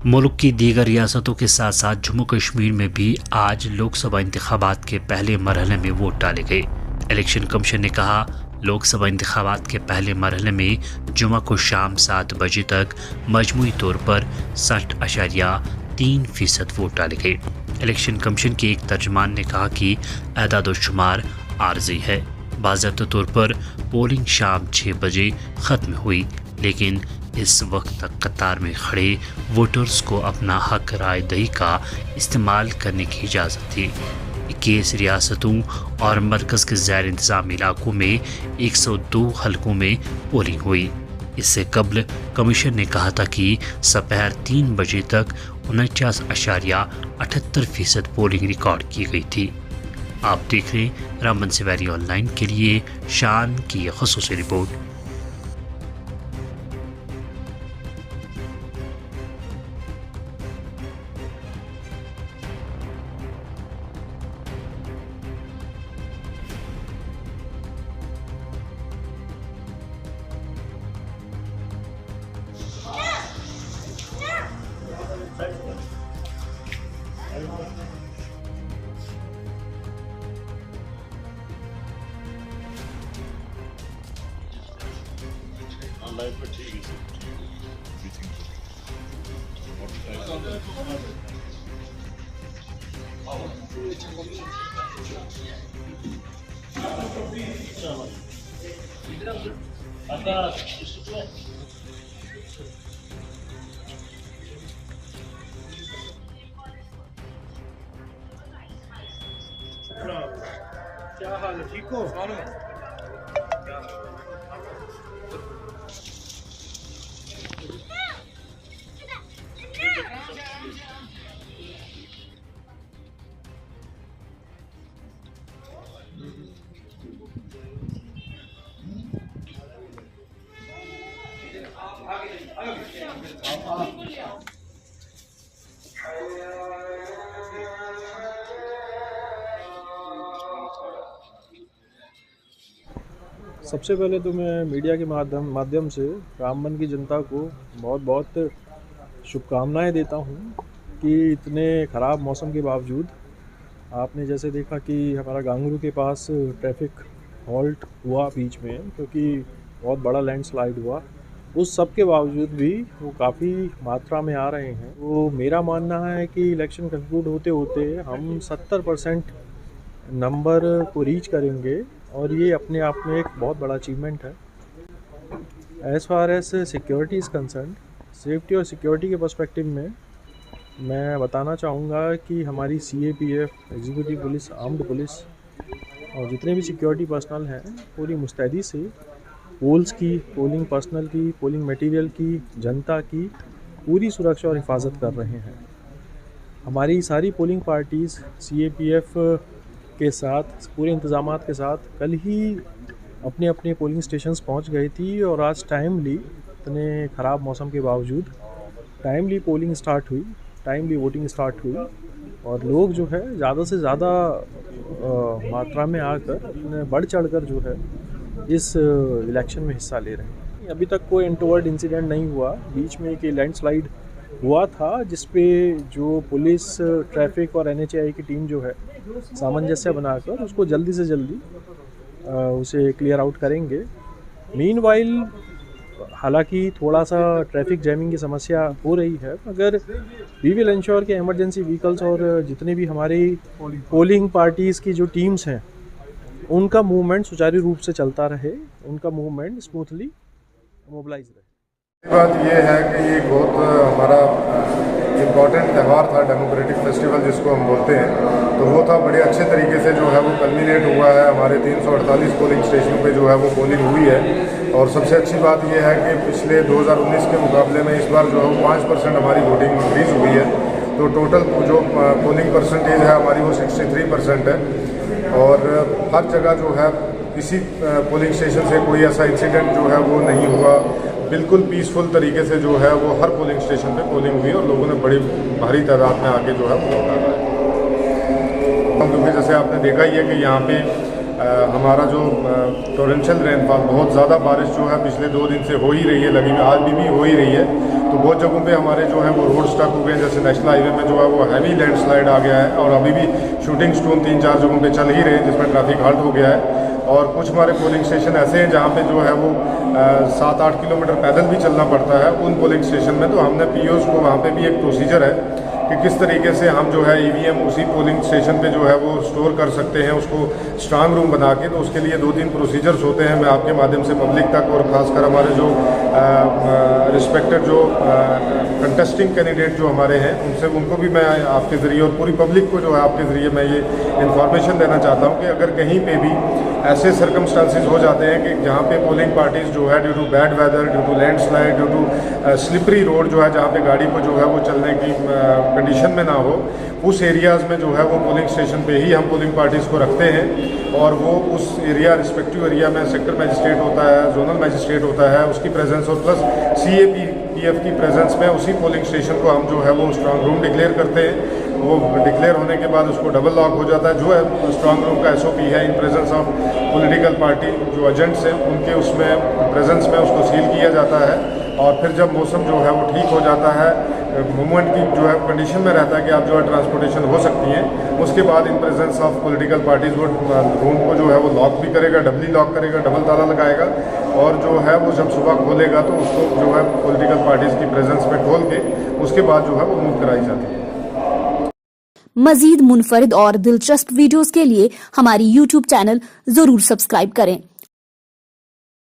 मुल्क की दीगर रियासतों के साथ साथ जम्मू कश्मीर में भी आज लोकसभा इंतखाबात के पहले मरहले में वोट डाले गए। इलेक्शन कमीशन ने कहा, लोकसभा इंतखाबात के पहले मरहले में जुमा को शाम 7 बजे तक मजमूई तौर पर 60.3% वोट डाले गए। इलेक्शन कमीशन के एक तर्जमान ने कहा कि एदाद-ओ-शुमार आर्जी है। बाज़ाब्ता तौर पर पोलिंग शाम 6 बजे ख़त्म हुई, लेकिन इस वक्त तक कतार में खड़े वोटर्स को अपना हक राय दही का इस्तेमाल करने की इजाज़त थी। 21 रियासतों और मरकज़ के ज़ैर इंतज़ाम इलाकों में 102 हलकों में पोलिंग हुई। इससे कबल कमीशन ने कहा था कि दोपहर 3 बजे तक 49.78% पोलिंग रिकॉर्ड की गई थी। आप देख रहे हैं रामबन सवारी ऑनलाइन के लिए शान की ख़ुसूसी रिपोर्ट। लाइफ में ठीक है क्या हाल है? ठीक हो? सबसे पहले तो मैं मीडिया के माध्यम से रामबन की जनता को बहुत बहुत शुभकामनाएं देता हूं कि इतने ख़राब मौसम के बावजूद आपने जैसे देखा कि हमारा गांगरू के पास ट्रैफिक हॉल्ट हुआ बीच में, क्योंकि बहुत बड़ा लैंडस्लाइड हुआ। उस सब के बावजूद भी वो काफ़ी मात्रा में आ रहे हैं। तो मेरा मानना है कि इलेक्शन कंक्लूड होते होते हम 70% नंबर को रीच करेंगे और ये अपने आप में एक बहुत बड़ा अचीवमेंट है। As far as security is concerned, safety और सिक्योरिटी के पर्सपेक्टिव में मैं बताना चाहूँगा कि हमारी CAPF, executive police, armed police और जितने भी सिक्योरिटी पर्सनल हैं पूरी मुस्तैदी से पोल्स की, पोलिंग पर्सनल की, पोलिंग मटेरियल की, जनता की पूरी सुरक्षा और हिफाजत कर रहे हैं। हमारी सारी पोलिंग पार्टीज़ CAPF के साथ पूरे इंतज़ामात के साथ कल ही अपने अपने पोलिंग स्टेशंस पहुंच गई थी और आज टाइमली, इतने ख़राब मौसम के बावजूद टाइमली पोलिंग स्टार्ट हुई, टाइमली वोटिंग स्टार्ट हुई और लोग जो है ज़्यादा से ज़्यादा मात्रा में आकर बढ़ चढ़कर जो है इस इलेक्शन में हिस्सा ले रहे हैं। अभी तक कोई अनटोवर्ड इंसिडेंट नहीं हुआ। बीच में एक लैंडस्लाइड हुआ था जिस पे जो पुलिस, ट्रैफिक और NHAI की टीम जो है सामंजस्य बनाकर उसको जल्दी से जल्दी उसे क्लियर आउट करेंगे। मीनवाइल हालांकि थोड़ा सा ट्रैफिक जैमिंग की समस्या हो रही है, मगर वी विल इंश्योर कि इमरजेंसी व्हीकल्स और जितने भी हमारी पोलिंग पार्टीज़ की जो टीम्स हैं उनका मूवमेंट सुचारू रूप से चलता रहे, उनका मूवमेंट स्मूथली मोबिलाइज रहे। बात ये है कि ये बहुत हमारा इम्पॉर्टेंट त्यौहार था, डेमोक्रेटिक फेस्टिवल जिसको हम बोलते हैं, तो वो था बड़े अच्छे तरीके से जो है वो कल्मिनेट हुआ है। हमारे 348 पोलिंग स्टेशन पे जो है वो पोलिंग हुई है और सबसे अच्छी बात ये है कि पिछले 2019 के मुकाबले में इस बार जो है वो 5% हमारी वोटिंग इंक्रीज़ हुई है। तो टोटल जो पोलिंग परसेंटेज है हमारी वो 63% है और हर जगह जो है किसी पोलिंग स्टेशन से कोई ऐसा इंसिडेंट जो है वो नहीं हुआ। बिल्कुल पीसफुल तरीके से जो है वो हर पोलिंग स्टेशन पे पोलिंग हुई और लोगों ने बड़ी भारी तादाद में आके जो है वो वोट डाला है। क्योंकि जैसे आपने देखा ही है कि यहाँ पे हमारा जो टोरेंशियल रेनफॉल, बहुत ज़्यादा बारिश जो है पिछले 2 दिन से हो ही रही है, लगी आज भी हो ही रही है। तो बहुत जगहों पे हमारे जो है वो रोड स्टक हो गए, जैसे नेशनल हाईवे में जो है वो हैवी लैंडस्लाइड आ गया है और अभी भी शूटिंग स्टोन 3-4 जगहों पे चल ही रहे हैं जिसमें ट्रैफिक हाल्ट हो गया है। और कुछ हमारे पोलिंग स्टेशन ऐसे हैं जहाँ पे जो है वो 7-8 किलोमीटर पैदल भी चलना पड़ता है उन पोलिंग स्टेशन में। तो हमने पीओस को वहाँ पे भी एक प्रोसीजर है कि किस तरीके से हम जो है ईवीएम उसी पोलिंग स्टेशन पे जो है वो स्टोर कर सकते हैं उसको स्ट्रांग रूम बना के। तो उसके लिए 2-3 प्रोसीजर्स होते हैं, मैं आपके माध्यम से पब्लिक तक और ख़ासकर हमारे जो रिस्पेक्टेड जो कंटेस्टिंग कैंडिडेट जो हमारे हैं उनसे उनको भी मैं आपके ज़रिए और पूरी पब्लिक को जो है आपके ज़रिए मैं ये इन्फॉर्मेशन देना चाहता हूँ कि अगर कहीं पे भी ऐसे सर्कमस्टांसिस हो जाते हैं कि जहाँ पे पोलिंग पार्टीज़ जो है due to bad weather, due to landslide, due to slippery road जो है जहाँ पे गाड़ी को जो है वो चलने की कंडीशन में ना हो, उस एरियाज़ में जो है वो पोलिंग स्टेशन पे ही हम पोलिंग पार्टीज़ को रखते हैं। और वो उस एरिया रिस्पेक्टिव एरिया में सेक्टर मजिस्ट्रेट होता है, जोनल मजिस्ट्रेट होता है, उसकी प्रेजेंस और प्लस CAPF की प्रेजेंस में उसी पोलिंग स्टेशन को हम जो है वो स्ट्रांग रूम डिक्लेयर करते हैं। वो डिक्लेयर होने के बाद उसको डबल लॉक हो जाता है। जो है स्ट्रांग रूम का SOP है, in presence of political party जो एजेंट्स हैं उनके उसमें प्रेजेंस में उसको सील किया जाता है। और फिर जब मौसम जो है वो ठीक हो जाता है, मूवमेंट की जो है कंडीशन में रहता है कि आप जो है ट्रांसपोर्टेशन हो सकती हैं, उसके बाद in presence of political parties वो रूम को जो है वो लॉक भी करेगा, डबली लॉक करेगा, डबल ताला लगाएगा। और जो है वो जब सुबह खोलेगा तो उसको जो है पॉलिटिकल पार्टीज़ की प्रेजेंस में खोल के उसके बाद जो है वो मूव कराई जाती है। मजीद मुनफरिद और दिलचस्प वीडियोस के लिए हमारी YouTube चैनल जरूर सब्सक्राइब करें।